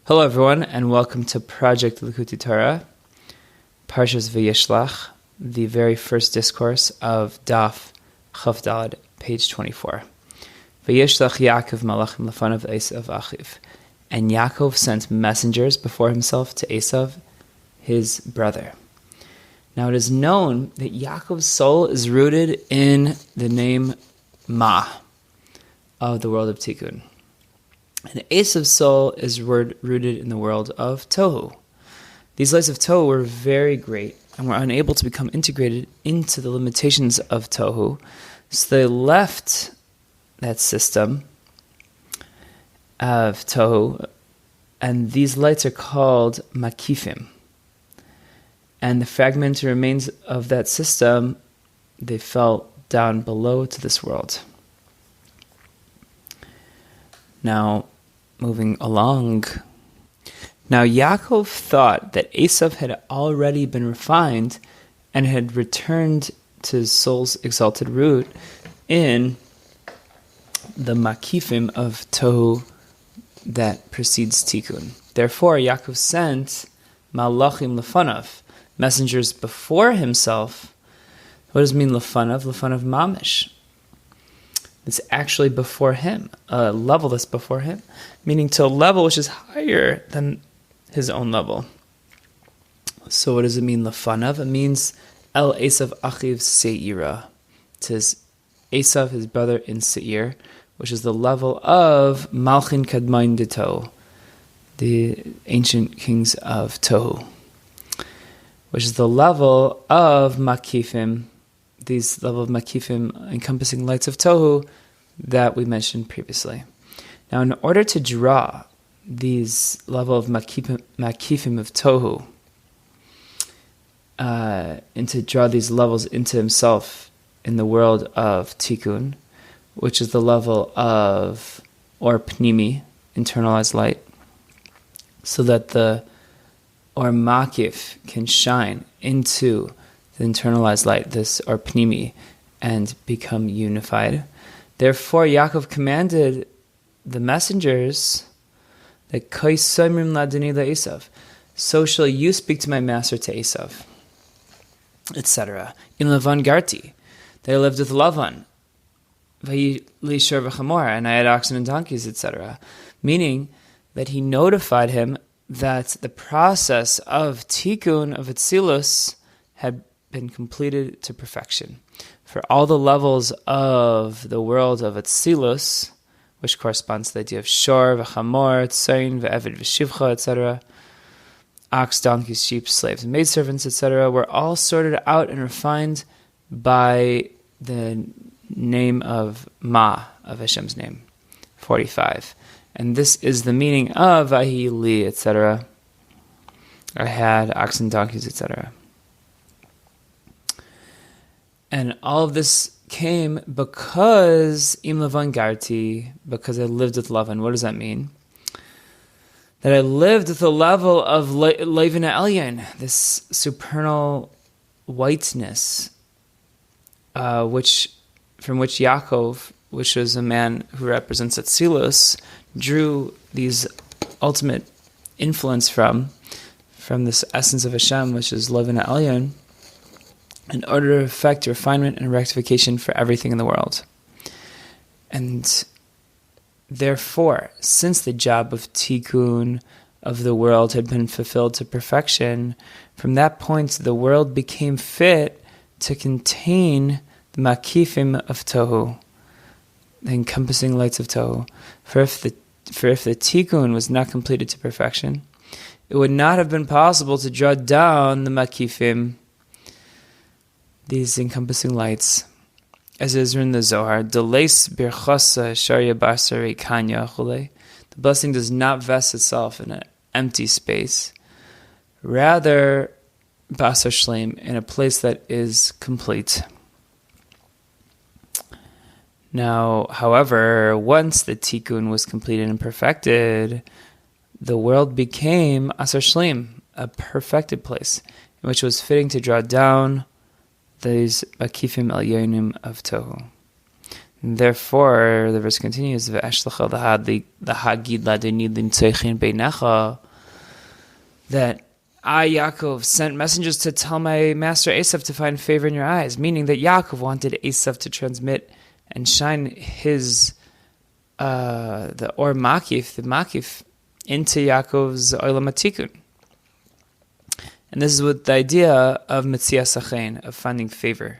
Hello everyone, and welcome to Project Likkutei Torah, Parshas Vayishlach, the very first discourse of Daf Chaf Daled, page 24. Vayishlach Yaakov malachim lefanav Esav achiv. And Yaakov sent messengers before himself to Esav, his brother. Now it is known that Yaakov's soul is rooted in the name Ma of the world of Tikkun. And Esav's soul is rooted in the world of Tohu. These lights of Tohu were very great and were unable to become integrated into the limitations of Tohu. So they left that system of Tohu, and these lights are called Makifim. And the fragmented remains of that system, they fell down below to this world. Now, moving along. Now, Yaakov thought that Esav had already been refined and had returned to his soul's exalted root in the Makifim of Tohu that precedes Tikkun. Therefore, Yaakov sent Malachim Lefanav, messengers before himself. What does it mean, Lefanav? Lefanav Mamish. It's actually before him, a level that's before him, meaning to a level which is higher than his own level. So what does it mean, Lefanav? It means El Esav Achiv Seira. It is Esav, his brother, in Seir, which is the level of Malchin Kadmain de Tohu, the ancient kings of Tohu, which is the level of Makifim, these level of Makifim encompassing lights of Tohu that we mentioned previously. Now, in order to draw these level of Makifim of Tohu, and to draw these levels into himself in the world of Tikkun, which is the level of Or Pnimi, internalized light, so that the Or Makif can shine into the internalized light, this Or Pnimi, and become unified. Therefore, Yaakov commanded the messengers that Kai Soimrim Ladini LaEsav, so shall you speak to my master, to Esav, etc. In Lavan Garti, that I lived with Lavan, Vayishlach Yaakov, and I had oxen and donkeys, etc. Meaning that he notified him that the process of Tikkun, of Atzilus, had been completed to perfection. For all the levels of the world of Atzilus, which corresponds to the idea of Shor, V'chamor, Tzayin, V'eved, V'shivcha, etc., ox, donkeys, sheep, slaves, and maidservants, etc., were all sorted out and refined by the name of Ma, of Hashem's name, 45. And this is the meaning of Vahi Li, etc. I had oxen, donkeys, etc. And all of this came because Im Lavan Garti, because I lived with Lavan. What does that mean? That I lived at the level of Levin Elyon, this supernal whiteness, from which Yaakov, which is a man who represents Atzilus, drew these ultimate influence from this essence of Hashem, which is Levin Elyon, in order to effect refinement and rectification for everything in the world. And therefore, since the job of Tikkun of the world had been fulfilled to perfection, from that point the world became fit to contain the Makifim of Tohu, the encompassing lights of Tohu. For if the Tikkun was not completed to perfection, it would not have been possible to draw down the Makifim, these encompassing lights, as it is written in the Zohar, Deles birchasa sharya basari kanya chule. The blessing does not vest itself in an empty space, rather basar shleim, in a place that is complete. Now, however, once the Tikkun was completed and perfected, the world became asar shleim, a perfected place, in which it was fitting to draw down these Makifim Elyonim of Tohu. Therefore, the verse continues, that I, Yaakov, sent messengers to tell my master Esav to find favor in your eyes, meaning that Yaakov wanted Esav to transmit and shine his the Or Makif, the Makif, into Yaakov's Olam HaTikun. And this is what the idea of Metzias Achein, of finding favor.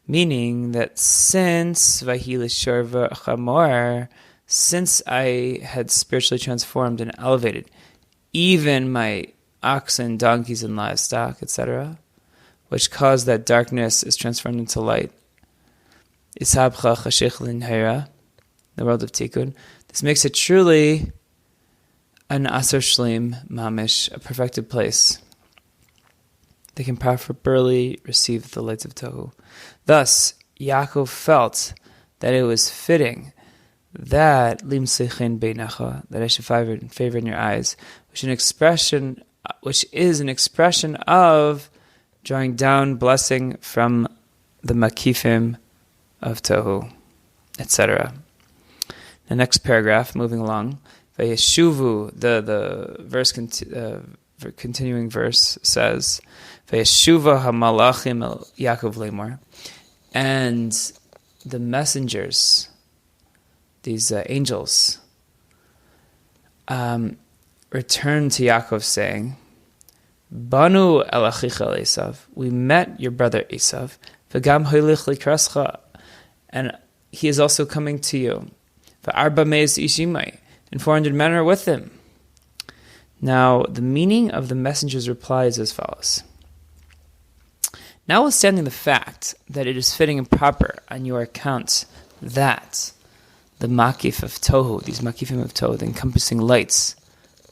Meaning that since Vahi L'Shorva Chamor, since I had spiritually transformed and elevated even my oxen, donkeys, and livestock, etc., which caused that darkness is transformed into light, Ishabcha Chashich L'Nheira, the world of Tikkun, this makes it truly an Asar Shlim Mamish, a perfected place. They can properly receive the lights of Tohu. Thus, Yaakov felt that it was fitting that Limsechen Beinecha, that I should find favor in your eyes, which is an expression of drawing down blessing from the Makifim of Tohu, etc. The next paragraph, moving along, Vayeshuvu, the verse continuing verse says, Vayeshuva hamalachim el Yaakov lemor, and the messengers, these angels, returned to Yaakov saying, Banu el achicha Esav, we met your brother Esav, v'gam hoilich likrascha, and he is also coming to you. V'arba meis ishimai, and 400 men are with him. Now, the meaning of the messenger's reply is as follows. Notwithstanding the fact that it is fitting and proper on your account that the makif of Tohu, these makifim of Tohu, the encompassing lights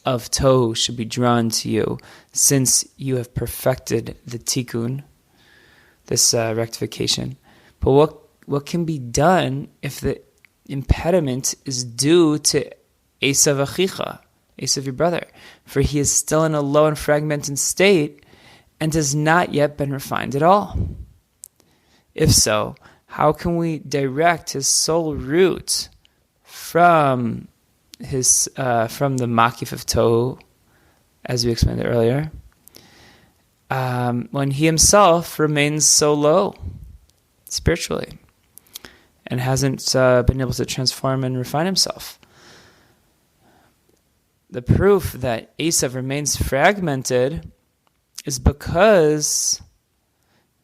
of Tohu should be drawn to you, since you have perfected the tikkun, this rectification. But what can be done if the impediment is due to Esav Achicha, Esav your brother, for he is still in a low and fragmented state and has not yet been refined at all? If so, how can we direct his soul root from the makif of Tohu, as we explained earlier, when he himself remains so low spiritually and hasn't been able to transform and refine himself? The proof that Esav remains fragmented is because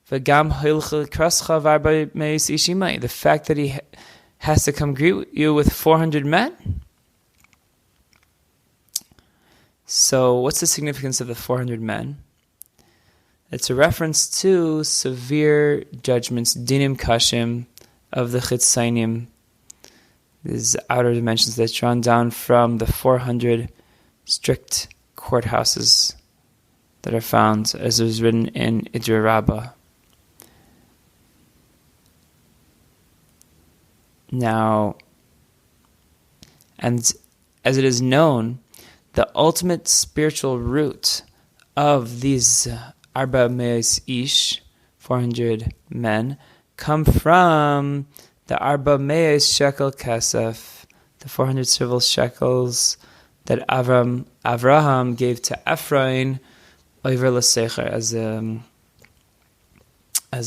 the fact that he has to come greet you with 400 men. So what's the significance of the 400 men? It's a reference to severe judgments, dinim kashim, of the chitzainim, these outer dimensions that's drawn down from the 400 strict courthouses that are found, as it was written in Idra Rabbah. Now, and as it is known, the ultimate spiritual root of these Arba Meis Ish, 400 men, come from the Arba Meis Shekel Kesef, the 400 silver shekels that Avraham gave to Ephraim over l'secher as a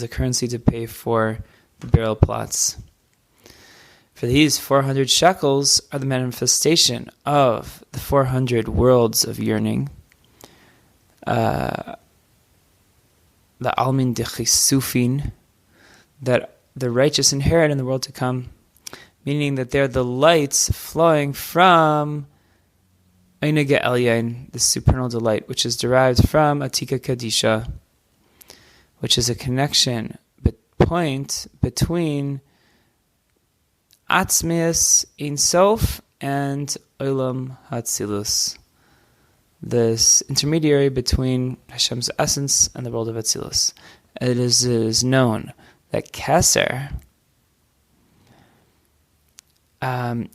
currency to pay for the burial plots. For these 400 shekels are the manifestation of the 400 worlds of yearning, the almin dechisufin, that the righteous inherit in the world to come, meaning that they're the lights flowing from Einige Elyon, the supernal delight, which is derived from Atika Kadisha, which is a connection point between Atzmius Ein Sof and Olam Hatzilus, this intermediary between Hashem's essence and the world of Atzilus. It is known that Keser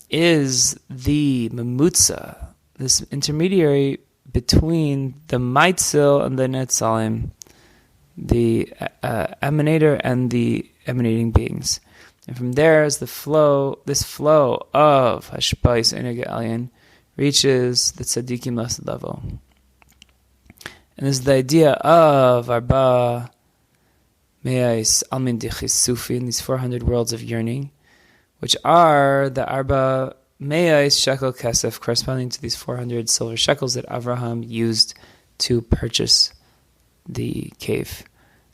is the Memutza, this intermediary between the Maitzil and the Netzalim, the emanator and the emanating beings. And from there, as this flow of Hashpais Energy Alien reaches the Tzaddikim Lasted level. And this is the idea of Arba Me'ais Almin Dichis Sufin, these 400 worlds of yearning, which are the Arba Me'ais Shekel Kesef, corresponding to these 400 silver shekels that Avraham used to purchase the cave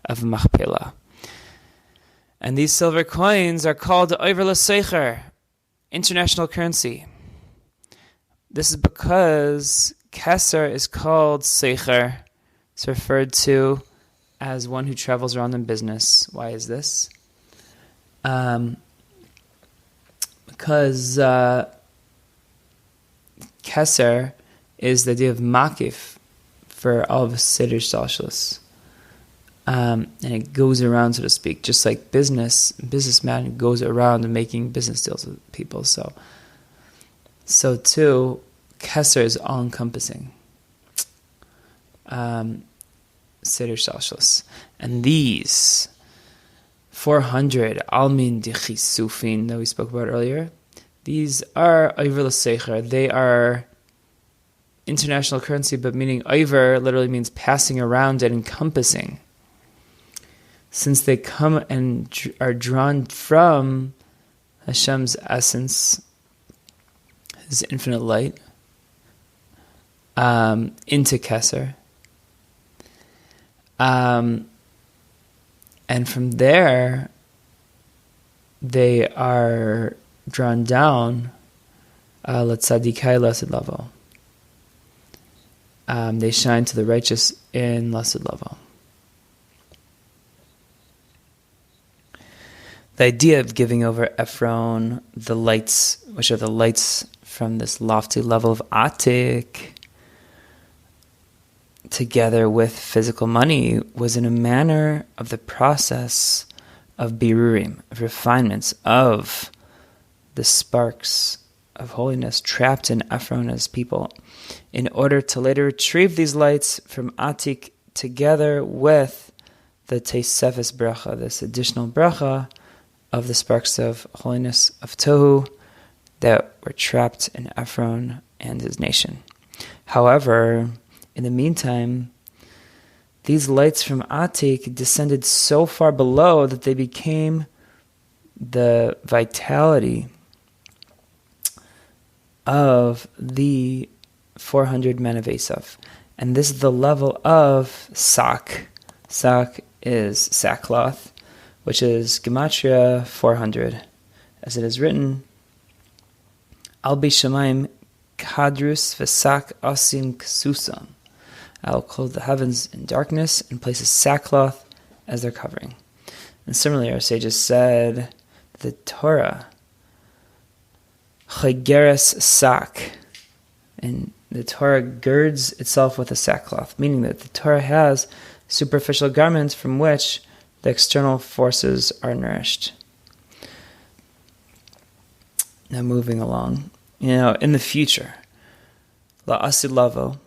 of Machpelah. And these silver coins are called Over L'Seicher, international currency. This is because Keser is called Seicher. It's referred to as one who travels around in business. Why is this? Because Keser is the idea of Makif for all of Seder Shalshus. And it goes around, so to speak, just like businessman goes around and making business deals with people. So too, Keser is all-encompassing. Seder Shalshus. And these 400 Almin Dichis Sufin that we spoke about earlier, these are Over L'Seicher. They are international currency, but meaning Over literally means passing around and encompassing. Since they come and are drawn from Hashem's essence, His infinite light, into Keser. And from there, they are drawn down L'Tzadikai Lasted level. They shine to the righteous in Lasted level. The idea of giving over Ephron the lights, which are the lights from this lofty level of Atik, together with physical money, was in a manner of the process of birurim, of refinements, of the sparks of holiness trapped in Ephron's people, in order to later retrieve these lights from Atik together with the Teisefes bracha, this additional bracha of the sparks of holiness of Tohu that were trapped in Ephron and his nation. However, in the meantime, these lights from Atik descended so far below that they became the vitality of the 400 men of Esav. And this is the level of Sak. Sak is sackcloth, which is Gematria 400. As it is written, Al B'Shamayim Kadrus V'Sak Asim Ksusam. I will clothe the heavens in darkness and place a sackcloth as their covering. And similarly, our sages said, the Torah, Chageres Sak, and the Torah girds itself with a sackcloth, meaning that the Torah has superficial garments from which the external forces are nourished. Now moving along, in the future, La'asid Lavo,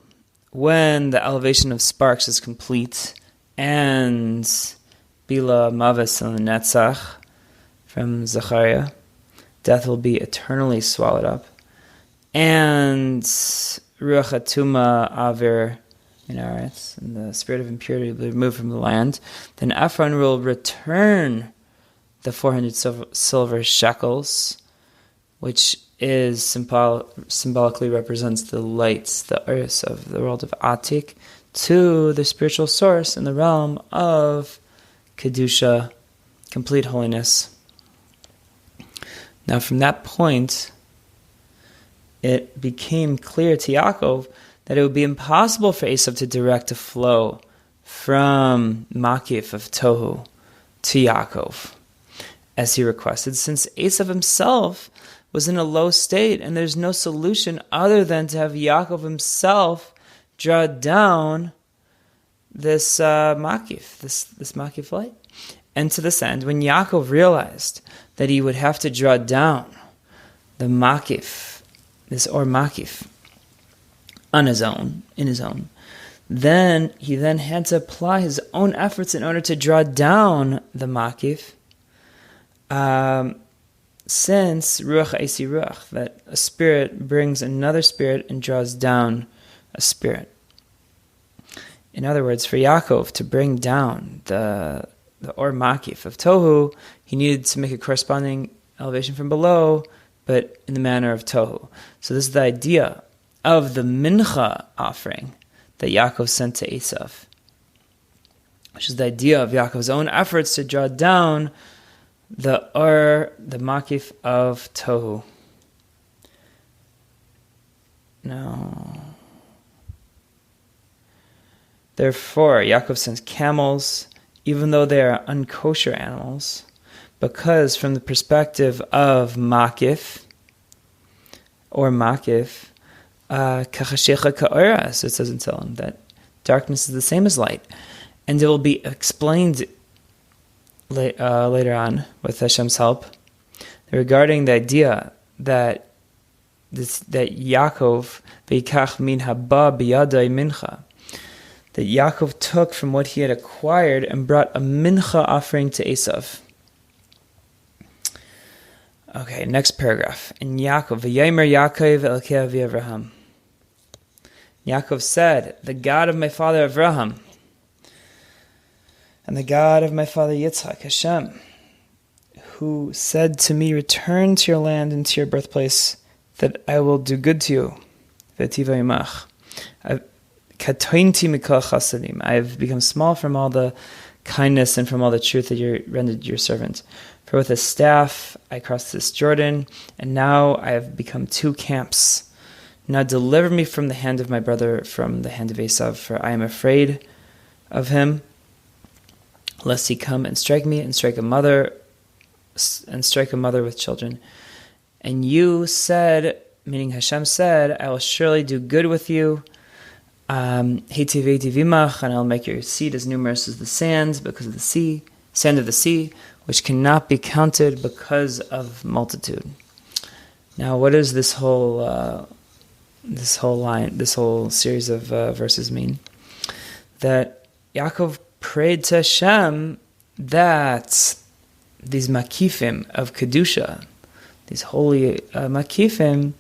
when the elevation of sparks is complete, and Bila Mavis and Netzach from Zechariah, death will be eternally swallowed up, and Ruach HaTuma Avir Minaretz, and the spirit of impurity will be removed from the land, then Ephron will return the 400 silver shekels, which is symbolically represents the lights, the earth of the world of Atik, to the spiritual source in the realm of Kedusha, complete holiness. Now from that point, it became clear to Yaakov that it would be impossible for Esav to direct a flow from Makif of Tohu to Yaakov, as he requested, since Esav himself was in a low state, and there's no solution other than to have Yaakov himself draw down this Makif, this Makif light. And to this end, when Yaakov realized that he would have to draw down the Makif, this Ohr Makif, in his own, then he had to apply his own efforts in order to draw down the Makif Since ruach eisi ruach, that a spirit brings another spirit and draws down a spirit. In other words, for Yaakov to bring down the Or Makif of Tohu, he needed to make a corresponding elevation from below, but in the manner of Tohu. So this is the idea of the Mincha offering that Yaakov sent to Esav, which is the idea of Yaakov's own efforts to draw down the Makif of Tohu. Now, therefore, Yaakov sends camels, even though they are unkosher animals, because from the perspective of Makif, or Makif, Kachashecha Ka'ora, so it says in Tehillim, that darkness is the same as light. And it will be explained later on with Hashem's help regarding the idea that Yaakov V'yikach min haba biyadai mincha, that Yaakov took from what he had acquired and brought a mincha offering to Esav. Okay, next paragraph. In Yaakov, V'yamer Yaakov Elokei Avi Avraham. Yaakov said, the God of my father Avraham, and the God of my father Yitzchak, Hashem, who said to me, return to your land and to your birthplace, that I will do good to you. V'tiva yimach. Katointi mikol chasadim. I have become small from all the kindness and from all the truth that you rendered your servant. For with a staff I crossed this Jordan, and now I have become two camps. Now deliver me from the hand of my brother, from the hand of Esav, for I am afraid of him, lest he come and strike me, and strike a mother with children. And you said, meaning Hashem said, I will surely do good with you. Hitiveti vimach, and I'll make your seed as numerous as the sands, because of the sea, sand of the sea, which cannot be counted because of multitude. Now, what does this whole series of verses mean? That Yaakov prayed to Hashem that these makifim of Kedusha, these holy makifim,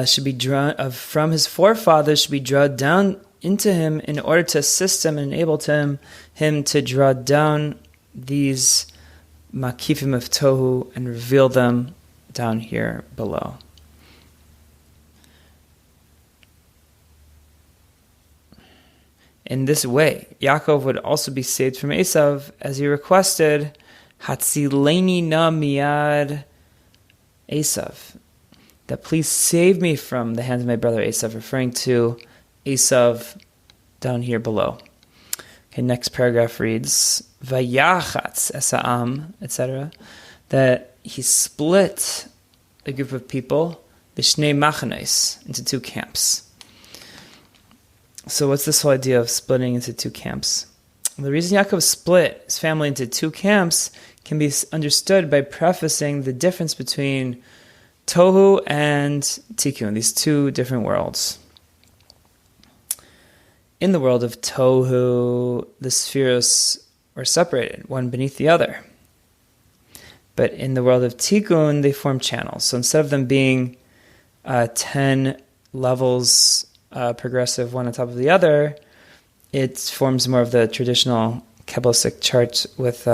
should be drawn from his forefathers, should be drawn down into him in order to assist him and enable him to draw down these makifim of Tohu and reveal them down here below. In this way, Yaakov would also be saved from Esav, as he requested, Hatzileni na miyad Esav, that please save me from the hands of my brother Esav, referring to Esav down here below. Okay, next paragraph reads, Vayachatz esa'am, etc., that he split a group of people, Lishnei machanes, into two camps. So what's this whole idea of splitting into two camps? The reason Yaakov split his family into two camps can be understood by prefacing the difference between Tohu and Tikkun, these two different worlds. In the world of Tohu, the spheres were separated, one beneath the other. But in the world of Tikkun, they form channels. So instead of them being 10 levels progressive, one on top of the other, it forms more of the traditional Kabbalistic chart with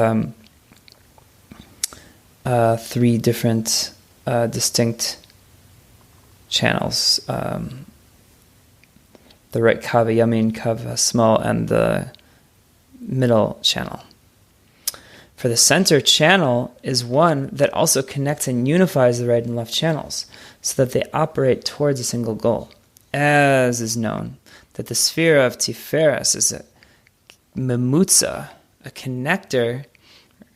3 different distinct channels. The right kav, yamin kav, small, and the middle channel. For the center channel is one that also connects and unifies the right and left channels so that they operate towards a single goal. As is known, that the sphere of Tiferes is a memutza, a connector,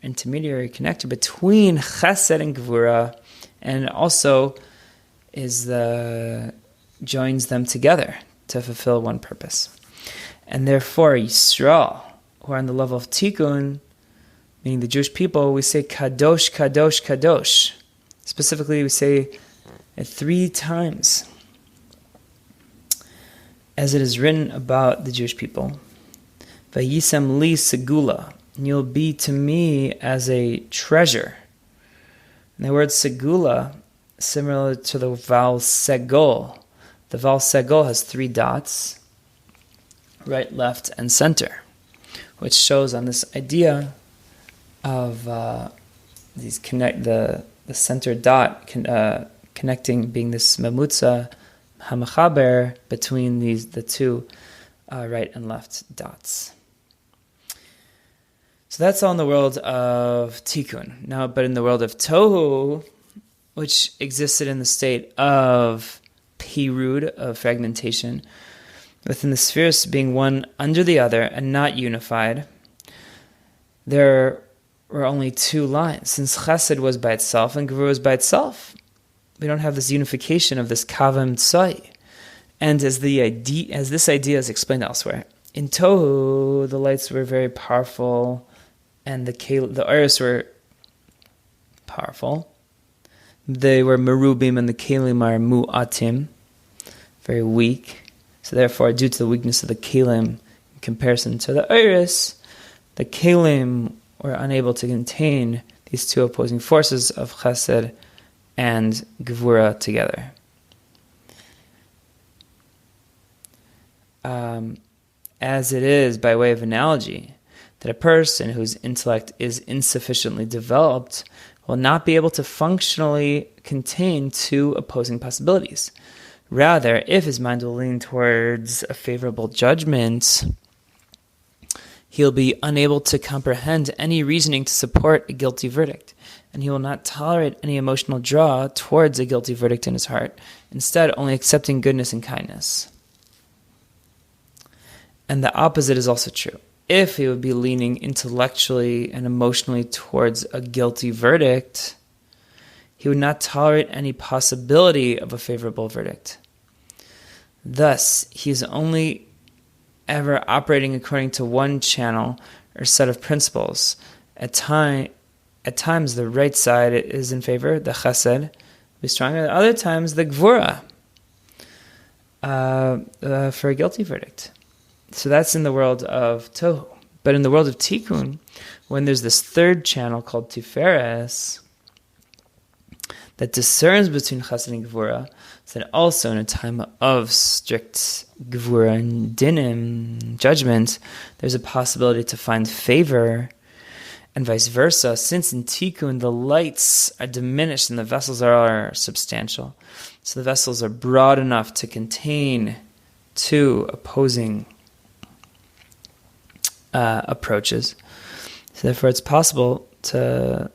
intermediary connector between Chesed and Gvura, and also joins them together to fulfill one purpose. And therefore, Yisrael, who are on the level of Tikkun, meaning the Jewish people, we say Kadosh, Kadosh, Kadosh. Specifically, we say it 3 times. As it is written about the Jewish people, Vayisem li segula, and you'll be to me as a treasure. And the word segula, similar to the vowel segol. The vowel segol has 3 dots, right, left, and center, which shows on this idea of these the center dot connecting, being this memutza hamachaber between the two right and left dots. So that's all in the world of tikkun. Now, but in the world of tohu, which existed in the state of pirud, of fragmentation, within the spheres being one under the other and not unified, there were only 2 lines. Since chesed was by itself and gevurah was by itself, we don't have this unification of this kavim tzai. And as this idea is explained elsewhere, in tohu, the lights were very powerful, and the iris were powerful. They were merubim, and the kelim are mu'atim, very weak. So therefore, due to the weakness of the kelim in comparison to the iris, the kelim were unable to contain these 2 opposing forces of chesed and gevurah together. As it is, by way of analogy, that a person whose intellect is insufficiently developed will not be able to functionally contain 2 opposing possibilities. Rather, if his mind will lean towards a favorable judgment, he'll be unable to comprehend any reasoning to support a guilty verdict, and he will not tolerate any emotional draw towards a guilty verdict in his heart, instead only accepting goodness and kindness. And the opposite is also true. If he would be leaning intellectually and emotionally towards a guilty verdict, he would not tolerate any possibility of a favorable verdict. Thus, he is only ever operating according to one channel or set of principles. At times, the right side is in favor, the chesed, be stronger. At other times, the gevurah, for a guilty verdict. So that's in the world of tohu. But in the world of tikkun, when there's this 3rd channel called tiferes that discerns between chesed and gevurah, so that also in a time of strict gevurah and dinim, judgment, there's a possibility to find favor, and vice versa. Since in tikkun the lights are diminished and the vessels are substantial, so the vessels are broad enough to contain 2 opposing approaches. So therefore it's possible to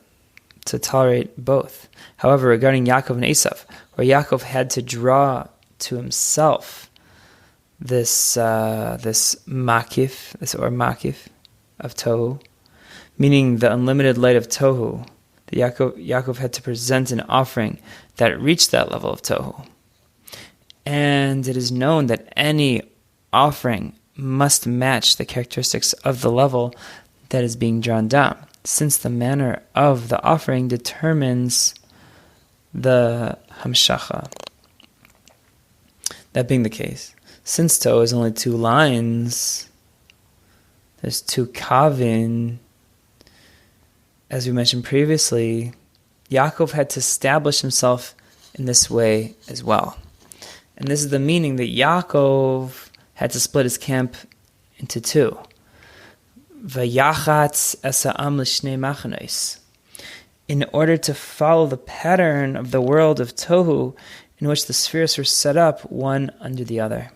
tolerate both. However, regarding Yaakov and Esav, where Yaakov had to draw to himself this makif, this or makif of tohu, meaning the unlimited light of tohu, Yaakov had to present an offering that reached that level of tohu. And it is known that any offering must match the characteristics of the level that is being drawn down, since the manner of the offering determines the hamshacha. That being the case, since tohu is only 2 lines, there's 2 kavin. As we mentioned previously, Yaakov had to establish himself in this way as well. And this is the meaning that Yaakov had to split his camp into 2. Vayachatz esa'am l'shnei machanos. In order to follow the pattern of the world of tohu, in which the spheres were set up one under the other.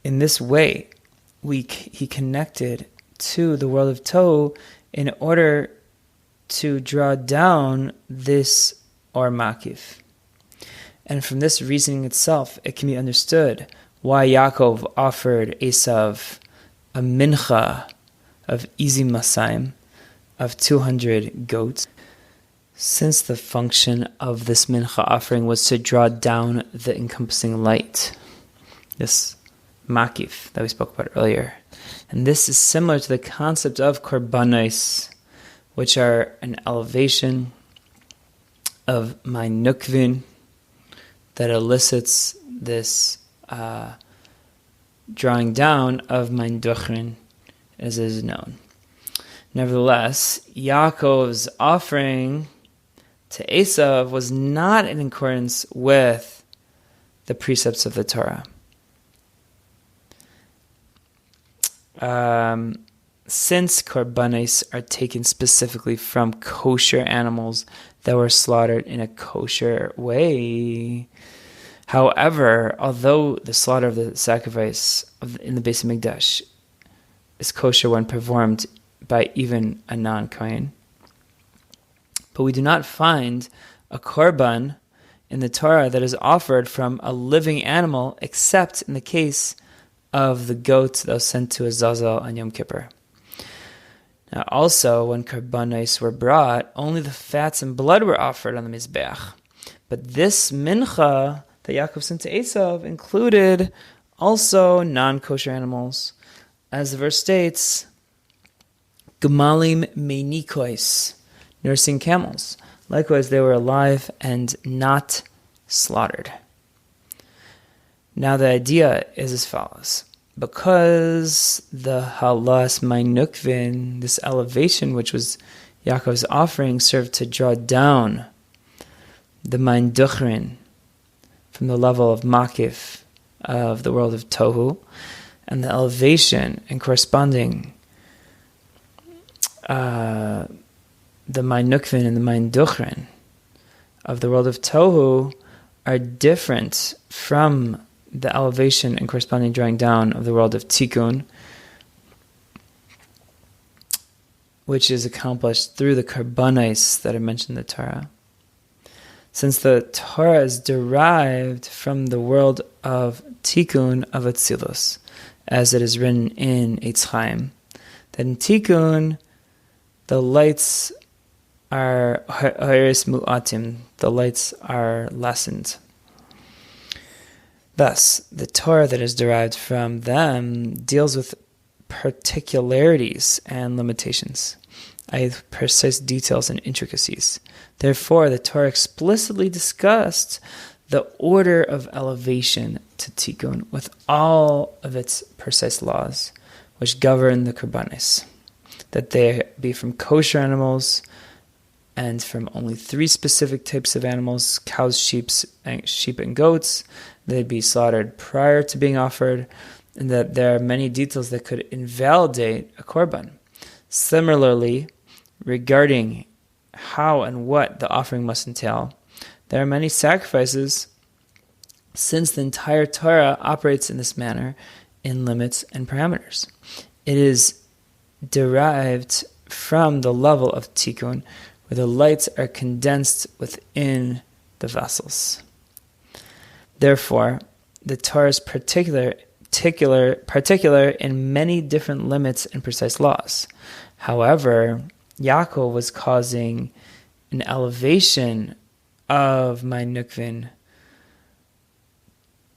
In this way, he connected to the world of tohu in order to draw down this or makif. And from this reasoning itself, it can be understood why Yaakov offered Esav a mincha of easy masayim, of 200 goats, since the function of this mincha offering was to draw down the encompassing light, this makif that we spoke about earlier. And this is similar to the concept of korbanos, which are an elevation of my nukvin, that elicits this drawing down of mein duchrin, as is known. Nevertheless, Yaakov's offering to Esav was not in accordance with the precepts of the Torah. Since korbanos are taken specifically from kosher animals that were slaughtered in a kosher way, however, although the slaughter of the sacrifice in the Beis Hamikdash is kosher when performed by even a non-Kohen, but we do not find a korban in the Torah that is offered from a living animal except in the case of the goat that was sent to Azazel on Yom Kippur. Now also, when korbanos were brought, only the fats and blood were offered on the Mizbeach. But this mincha that Yaakov sent to Esav included also non-kosher animals. As the verse states, Gemalim meinikois, nursing camels. Likewise, they were alive and not slaughtered. Now the idea is as follows. Because the halas mainukvin, this elevation which was Yaakov's offering, served to draw down the mein duchrin from the level of makif of the world of tohu, and the elevation and corresponding the mein nukvin and the mein duchrin of the world of tohu are different from the elevation and corresponding drawing down of the world of tikkun, which is accomplished through the korbanos that I mentioned in the Torah. Since the Torah is derived from the world of tikkun of Atzilus, as it is written in Eitz Chaim, that in tikkun the lights are ha'eres mu'atim, the lights are lessened. Thus, the Torah that is derived from them deals with particularities and limitations, i.e. precise details and intricacies. Therefore, the Torah explicitly discussed the order of elevation to tikkun with all of its precise laws, which govern the korbanos, that they be from kosher animals and from only 3 specific types of animals, cows, sheep, and goats. They'd be slaughtered prior to being offered, and that there are many details that could invalidate a korban. Similarly, regarding how and what the offering must entail, there are many sacrifices, since the entire Torah operates in this manner in limits and parameters. It is derived from the level of tikkun, where the lights are condensed within the vessels. Therefore, the Torah is particular in many different limits and precise laws. However, Yaakov was causing an elevation of mein nukvin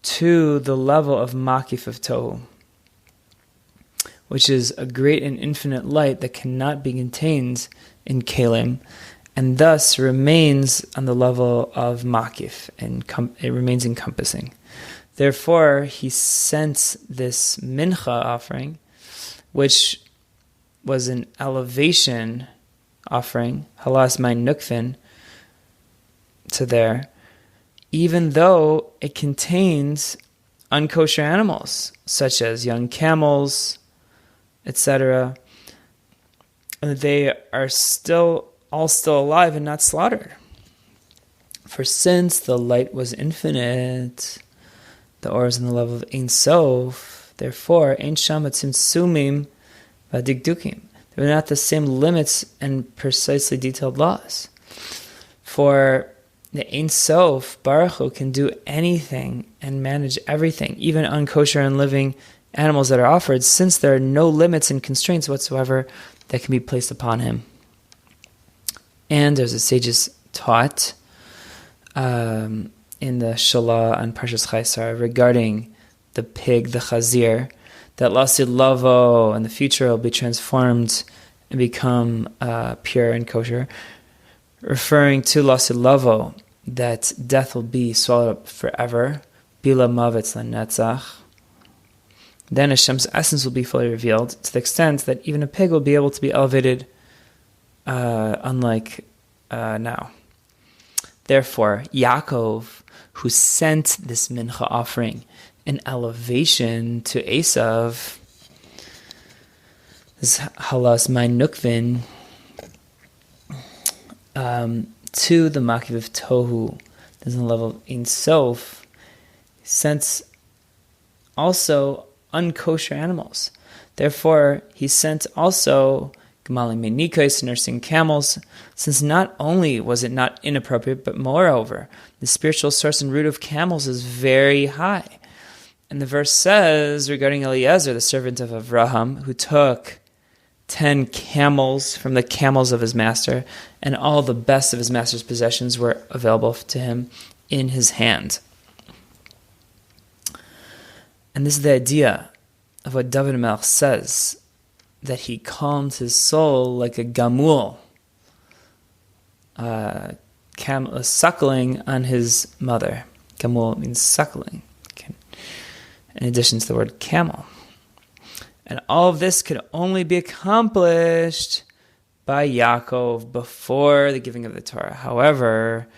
to the level of makif of tohu, which is a great and infinite light that cannot be contained in kelim, and thus remains on the level of makif, and it remains encompassing. Therefore, he sent this mincha offering, which was an elevation offering, halas mein nukvin, to there, even though it contains unkosher animals, such as young camels, etc., and they are still alive and not slaughtered. For since the light was infinite, the Or is in the level of Ein Sof, therefore, Ein Sham Tzimtzumim V'Dikdukim. They were not the same limits and precisely detailed laws. For the Ein Sof, Baruch Hu, can do anything and manage everything, even unkosher and living animals that are offered, since there are no limits and constraints whatsoever that can be placed upon him. And as the sages taught in the Shalah on Parshas Chaisar regarding the pig, the chazir, that lasid lavo in the future will be transformed and become pure and kosher, referring to lasid lavo, that death will be swallowed up forever, bila mavetz lanetzach, then Hashem's essence will be fully revealed to the extent that even a pig will be able to be elevated, unlike now. Therefore, Yaakov, who sent this mincha offering in elevation to Esav, this halas mein nukvin, to the makiv of tohu, there's a level of Ein Sof, sent also unkosher animals. Therefore, he sent also Gemalim Menikos, nursing camels, since not only was it not inappropriate, but moreover, the spiritual source and root of camels is very high. And the verse says regarding Eliezer, the servant of Avraham, who took 10 camels from the camels of his master, and all the best of his master's possessions were available to him in his hand. And this is the idea of what David Melch says, that he calmed his soul like a gamul, suckling on his mother. Gamul means suckling, in addition to the word camel. And all of this could only be accomplished by Yaakov before the giving of the Torah. However,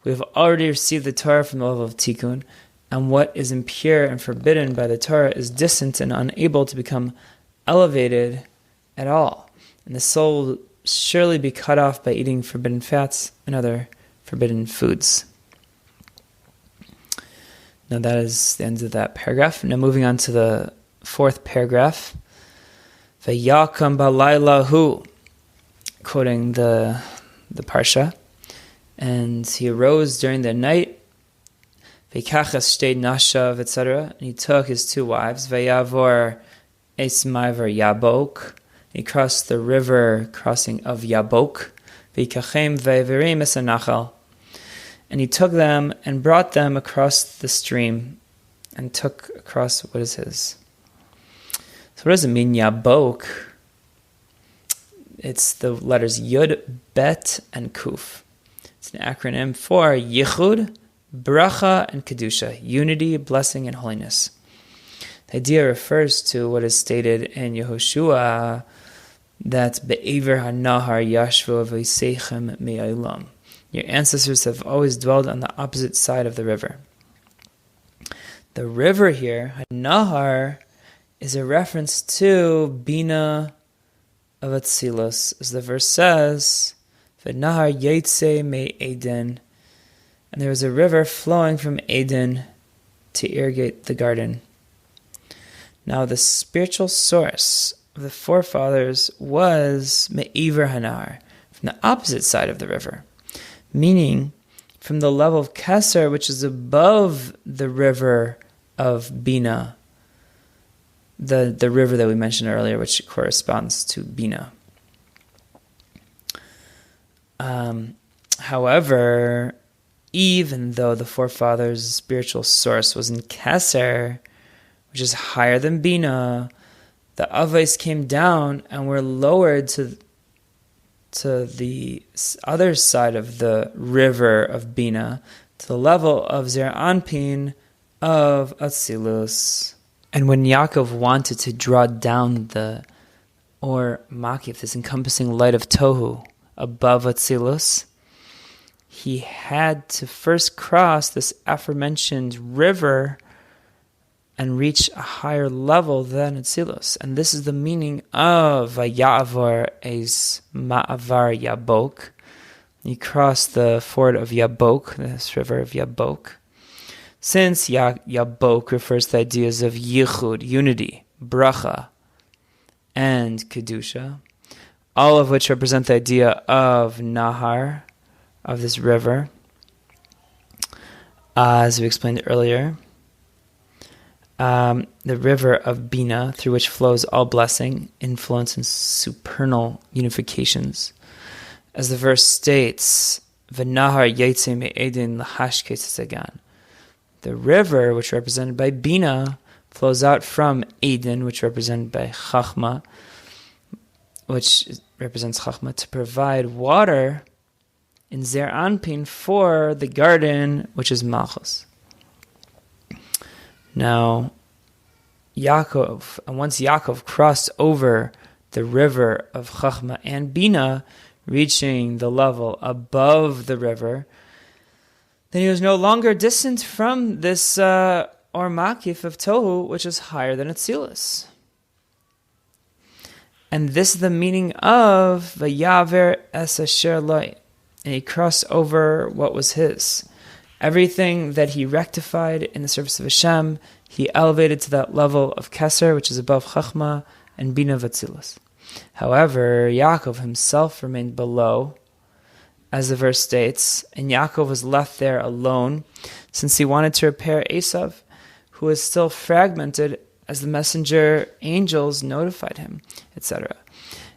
we have already received the Torah from the level of Tikkun, and what is impure and forbidden by the Torah is distant and unable to become elevated at all. And the soul will surely be cut off by eating forbidden fats and other forbidden foods. Now that is the end of that paragraph. Now moving on to the fourth paragraph. Vayakam balaylahu, quoting the parsha. And he arose during the night, V'kachas shtei nashav, etc. And he took his 2 wives, Vayavor es ma'avar Yabok. He crossed the river crossing of Yabok. V'kachem ve'verim es hanachal. And he took them and brought them across the stream, and took across what is his. So what does it mean, Yabok? It's the letters Yud, Bet, and Kuf. It's an acronym for Yichud, Bracha, and Kedusha, unity, blessing, and holiness. The idea refers to what is stated in Yehoshua, that Be'ever HaNahar Yashvu V'Seichem Me'olam. Your ancestors have always dwelled on the opposite side of the river. The river here, HaNahar, is a reference to Bina of Atzilus, as the verse says, V'nahar Yetze Me'Eden, and there was a river flowing from Eden to irrigate the garden. Now the spiritual source of the forefathers was Me'ever HaNahar, from the opposite side of the river, meaning from the level of Keser, which is above the river of Bina, the river that we mentioned earlier, which corresponds to Bina. However, even though the forefathers' spiritual source was in Keser, which is higher than Bina, the Avos came down and were lowered to the other side of the river of Bina, to the level of Zer Anpin of Atzilus. And when Yaakov wanted to draw down the Or Makif, this encompassing light of Tohu, above Atzilus, he had to first cross this aforementioned river and reach a higher level than Atzilus. And this is the meaning of Vayavor es ma'avar Yabok. He crossed the ford of Yabok, this river of Yabok. Since Yabok refers to the ideas of Yichud, unity, Bracha, and Kedusha, all of which represent the idea of Nahar, of this river, as we explained earlier. The river of Bina, through which flows all blessing, influence, and supernal unifications. As the verse states, V'nahar yetze me'edin l'hashkes tzagan. The river, which represented by Bina, flows out from Eden, which represented by Chachma, which represents Chachma, to provide water in Zer Anpin for the garden, which is Malchus. Now, Yaakov crossed over the river of Chachma and Bina, reaching the level above the river, then he was no longer distant from this Or Makif of Tohu, which is higher than Atzilus. And this is the meaning of Vayaver es asher lo, and he crossed over what was his. Everything that he rectified in the service of Hashem, he elevated to that level of Keser, which is above Chachma and Bina Vatzilus. However, Yaakov himself remained below, as the verse states, and Yaakov was left there alone, since he wanted to repair Esav, who was still fragmented, as the messenger angels notified him, etc.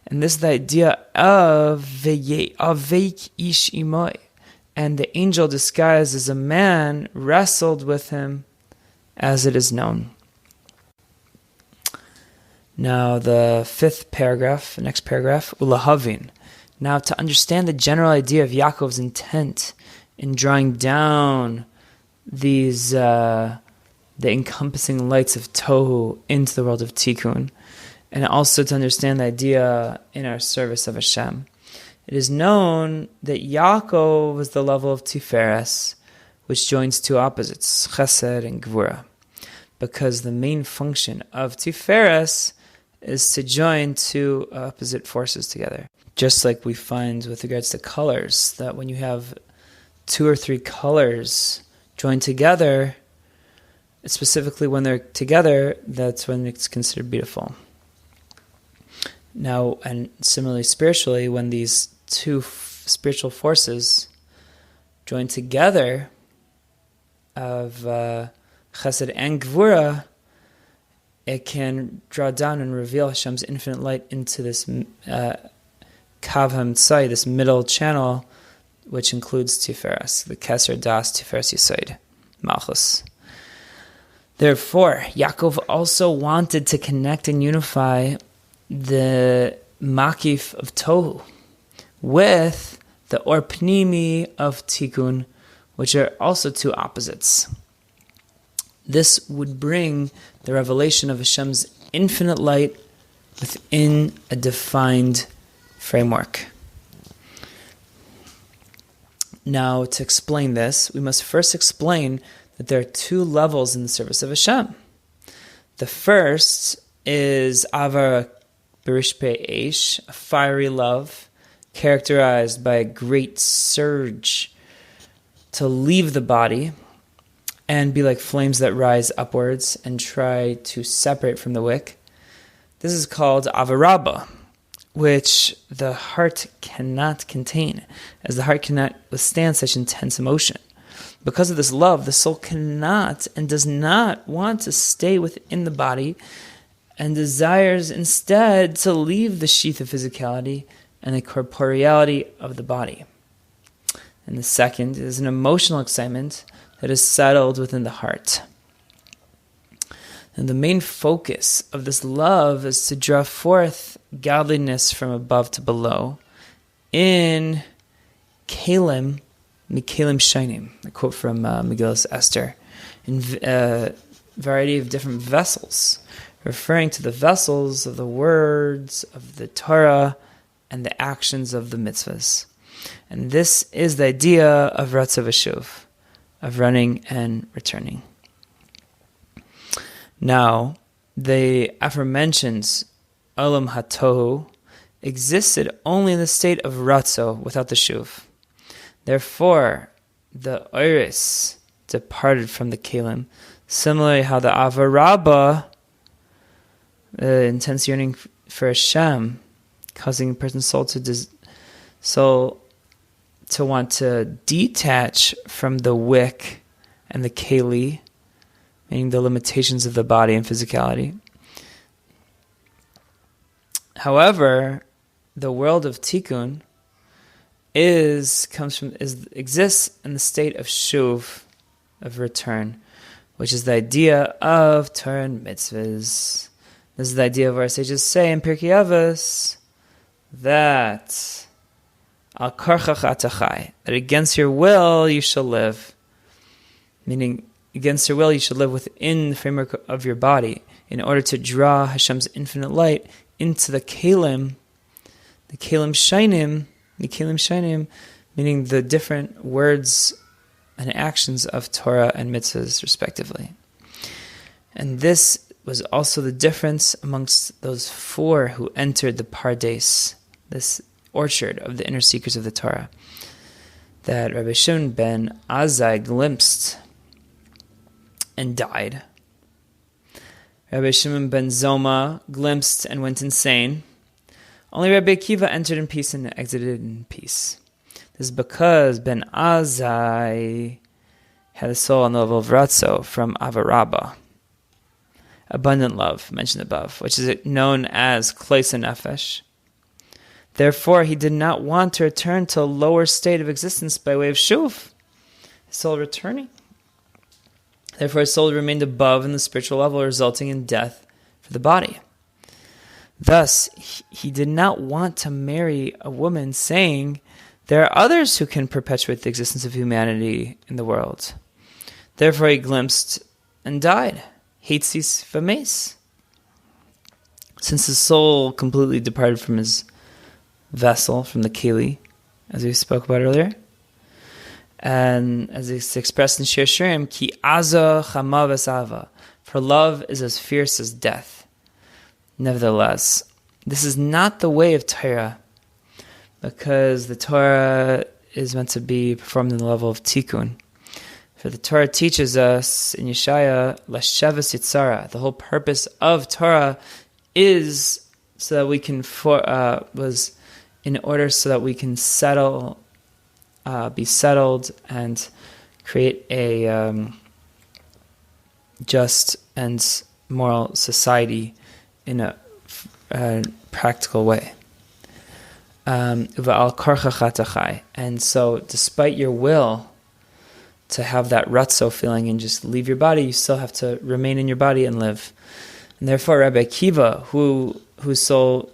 And this is the idea of Aveik ish imoy, and the angel disguised as a man wrestled with him, as it is known. Now the next paragraph, Ulahavin. Now to understand the general idea of Yaakov's intent in drawing down these the encompassing lights of Tohu into the world of Tikkun, and also to understand the idea in our service of Hashem. It is known that Yaakov was the level of Tiferes, which joins two opposites, Chesed and Gvura, because the main function of Tiferes is to join two opposite forces together. Just like we find with regards to colors, that when you have two or three colors joined together, specifically when they're together, that's when it's considered beautiful. Now, and similarly spiritually, when these two spiritual forces join together of Chesed and Gvura, it can draw down and reveal Hashem's infinite light into this Kav HaMitzai, this middle channel, which includes Tiferes, the Keser Das Tiferes Yesod, Malchus. Therefore, Yaakov also wanted to connect and unify the Makif of Tohu with the Or Pnimi of Tikkun, which are also two opposites. This would bring the revelation of Hashem's infinite light within a defined framework. Now, to explain this, we must first explain that there are two levels in the service of Hashem. The first is Avar Berishpe Eish, a fiery love, characterized by a great surge to leave the body and be like flames that rise upwards and try to separate from the wick. This is called Avarabba, which the heart cannot contain, as the heart cannot withstand such intense emotion. Because of this love, the soul cannot and does not want to stay within the body and desires instead to leave the sheath of physicality and the corporeality of the body. And the second is an emotional excitement that is settled within the heart. And the main focus of this love is to draw forth godliness from above to below in Kalim, Mikalim Shainim, a quote from Megillas Esther, in a variety of different vessels, referring to the vessels of the words of the Torah and the actions of the mitzvahs. And this is the idea of Ratzav V'Shuv, of running and returning. Now, the aforementioned Olam HaTohu existed only in the state of Ratzo, without the Shuv. Therefore, the Oiris departed from the Kalim, similarly how the Avarabba, intense yearning for Hashem, causing a person's soul to want to detach from the wick and the keli, meaning the limitations of the body and physicality. However, the world of Tikkun exists in the state of shuv, of return, which is the idea of Torah and mitzvahs. This is the idea of our sages say in Pirkei Avos that al karchach atachai, that against your will you shall live. Meaning, against your will, you should live within the framework of your body in order to draw Hashem's infinite light into the kelim shainim, meaning the different words and actions of Torah and mitzvahs, respectively. And this was also the difference amongst those four who entered the Pardes, this orchard of the inner seekers of the Torah, that Rabbi Shimon ben Azai glimpsed and died. Rabbi Shimon ben Zoma glimpsed and went insane. Only Rabbi Akiva entered in peace and exited in peace. This is because Ben Azai had a soul on the level of Ratzo from Avarabba, abundant love, mentioned above, which is known as Kleisa Nefesh. Therefore, he did not want to return to a lower state of existence by way of Shuv, his soul returning. Therefore, his soul remained above in the spiritual level, resulting in death for the body. Thus, he did not want to marry a woman, saying, there are others who can perpetuate the existence of humanity in the world. Therefore, he glimpsed and died. Hetzis v'mes. Since his soul completely departed from his vessel, from the keli, as we spoke about earlier, and as it's expressed in Shir Shirim, ki aza chama v'sava, for love is as fierce as death. Nevertheless, this is not the way of Torah, because the Torah is meant to be performed in the level of tikkun. For the Torah teaches us in Yeshaya, Lashavas Yitzara, the whole purpose of Torah is so that we can was in order so that we can settle, be settled, and create a just and moral society in a practical way. And so, despite your will to have that ratzo feeling and just leave your body, you still have to remain in your body and live. And therefore, Rabbi Akiva, whose soul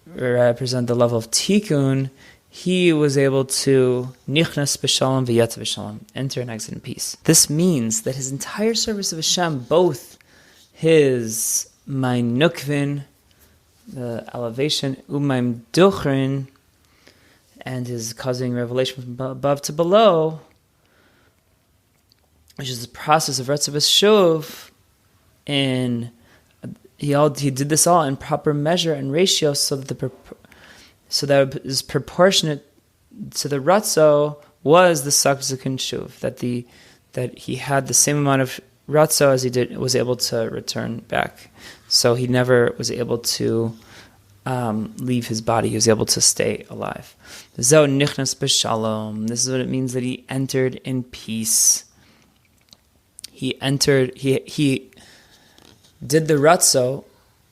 represent the level of tikkun, he was able to nichnas b'shalom v'yatz b'shalom, enter and exit in peace. This means that his entire service of Hashem, both his mein nukvin, the elevation, umaim duchrin, and his causing revelation from above to below, which is the process of Retzav Shuv, and he did this all in proper measure and ratio, so that it is proportionate to the Ratzo was the subsequent Shuv, that he had the same amount of Ratzo as he was able to return back. So he never was able to leave his body. He was able to stay alive. Zeh nichnas b'shalom. This is what it means that he entered in peace. He did the Ratzo.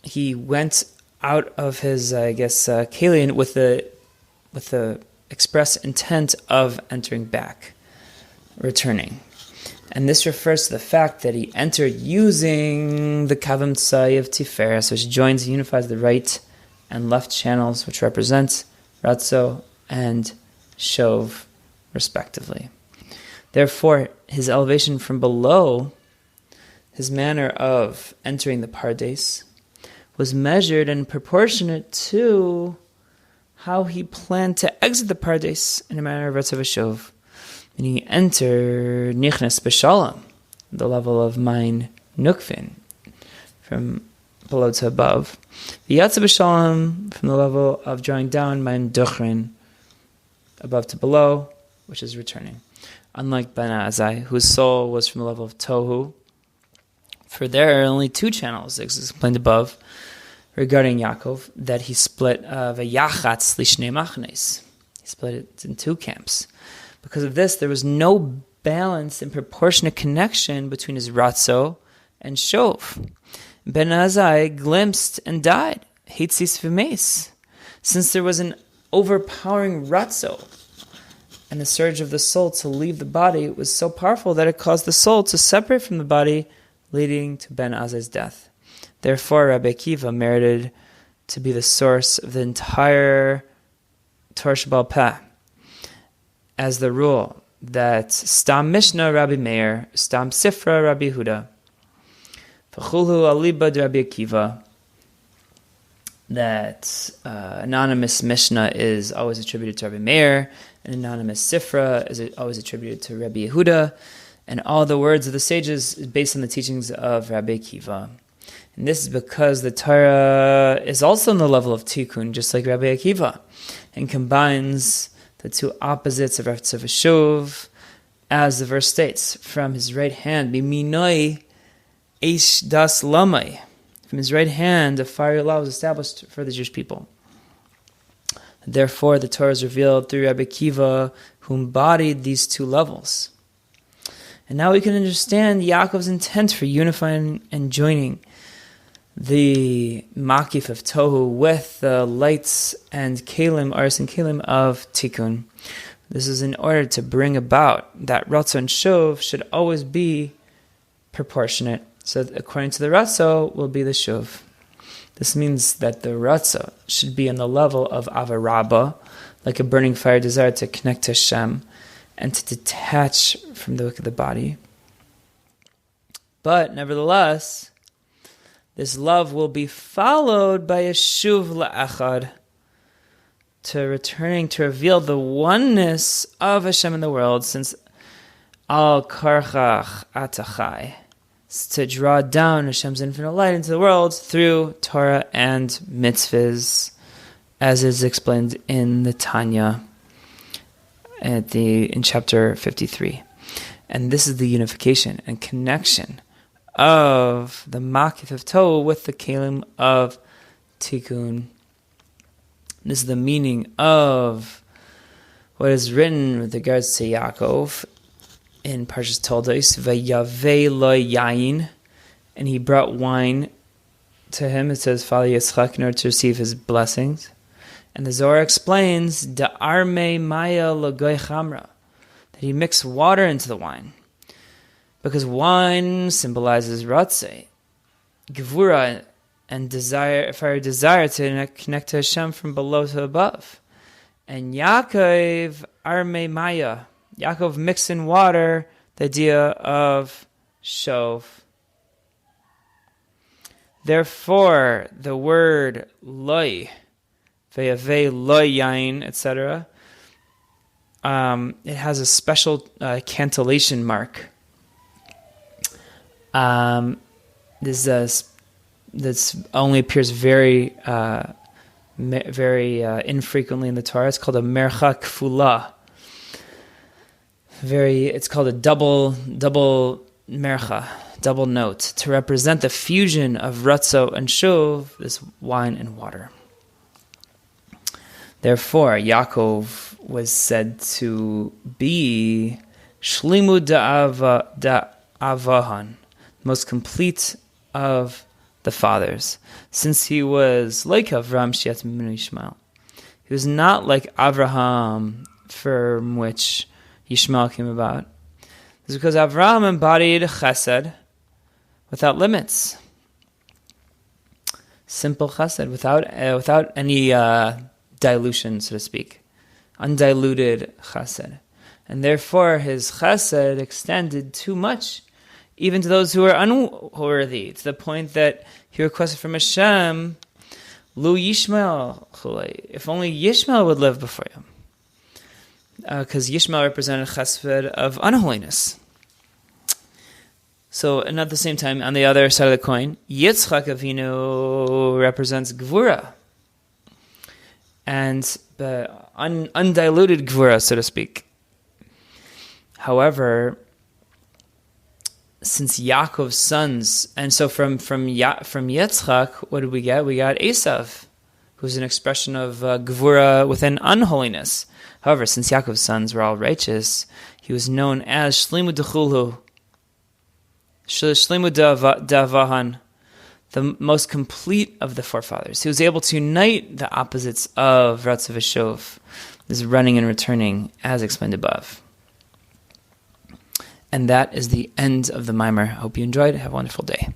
He went out of his, Kalian with the express intent of entering back, returning. And this refers to the fact that he entered using the Kavim Tzai of Tiferes, which joins and unifies the right and left channels, which represent Ratzo and Shov, respectively. Therefore, his elevation from below, his manner of entering the Pardes, was measured and proportionate to how he planned to exit the Pardes in a manner of Ratzav Shov. Meaning he entered Nichnas B'Shalom, the level of Mein Nukvin, from below to above. V'Yatzav B'Shalom, from the level of drawing down Mein Duchrin, above to below, which is returning. Unlike Ben Azai, whose soul was from the level of Tohu, for there are only two channels, as explained above, regarding Yaakov, that he split V'Yachatz Lishnei Machnes. He split it in two camps. Because of this, there was no balance and proportionate connection between his Ratzo and Shov. Ben Azai glimpsed and died, Hetzis v'mes, since there was an overpowering Ratzo, and the surge of the soul to leave the body was so powerful that it caused the soul to separate from the body, leading to Ben Azai's death. Therefore, Rabbi Akiva merited to be the source of the entire Torah Sheba'al Peh, as the rule that Stam Mishnah Rabbi Meir, Stam Sifra Rabbi Huda, V'chulhu Alibad Rabbi Akiva, that anonymous Mishnah is always attributed to Rabbi Meir, and anonymous Sifra is always attributed to Rabbi Yehuda, and all the words of the sages is based on the teachings of Rabbi Akiva. And this is because the Torah is also on the level of Tikkun, just like Rabbi Akiva, and combines the two opposites of Ratzav Shuv, as the verse states, from his right hand, Biminoi Eish Das Lamai, from his right hand, a fiery law was established for the Jewish people. Therefore, the Torah is revealed through Rabbi Akiva, who embodied these two levels. And now we can understand Yaakov's intent for unifying and joining the Makif of Tohu with the lights and Kalim, Ars and Kalim of Tikkun. This is in order to bring about that Ratzon Shuv should always be proportionate. So according to the Ratzo will be the Shuv. This means that the Ratzo should be on the level of Avarabba, like a burning fire desire to connect to Hashem and to detach from the work of the body. But nevertheless, this love will be followed by a Shuv La'achad, to returning to reveal the oneness of Hashem in the world, since Al Karchach Atachai, to draw down Hashem's infinite light into the world through Torah and mitzvahs, as is explained in the Tanya in chapter 53. And this is the unification and connection of the Makif of Tohu with the Kalim of Tikkun. This is the meaning of what is written with regards to Yaakov in Parshas Toldos, Vayavei lo yayin, and he brought wine to him. It says, Father Yitzchak, in order to receive his blessings. And the Zohar explains, Da'arme maya logoy chamra, that he mixed water into the wine, because wine symbolizes ratzeh, gevura, and desire, fire desire to connect to Hashem from below to above. And Yaakov arme maya, Yaakov mixed in water the idea of shov. Therefore, the word loy, veyavei loy yain, etc., it has a special cantillation mark. This only appears very infrequently in the Torah. It's called a mercha kfula. It's called a double mercha, double note, to represent the fusion of ratzo and shuv, this wine and water. Therefore, Yaakov was said to be shlimu da'avahan, most complete of the fathers, since he was like Avram Shiat Mimenu Yishmael. He was not like Avraham, from which Yishmael came about. This is because Avraham embodied chesed without limits, simple chesed, without any dilution, so to speak, undiluted chesed, and therefore his chesed extended too much, even to those who are unworthy, to the point that he requested from Hashem, Lu Yishmael Chulei, if only Yishmael would live before you. Because Yishmael represented chesed of unholiness. So, and at the same time, on the other side of the coin, Yitzchak Avinu represents Gvura, and the undiluted Gvura, so to speak. However, since Yaakov's sons, and so from Yitzchak, what did we get? We got Esav, who's an expression of Gvura within unholiness. However, since Yaakov's sons were all righteous, he was known as Shlimu Dechulhu, Shlimu Davahan, the most complete of the forefathers. He was able to unite the opposites of Ratzav Shov, this running and returning, as explained above. And that is the end of the mimer. I hope you enjoyed. Have a wonderful day.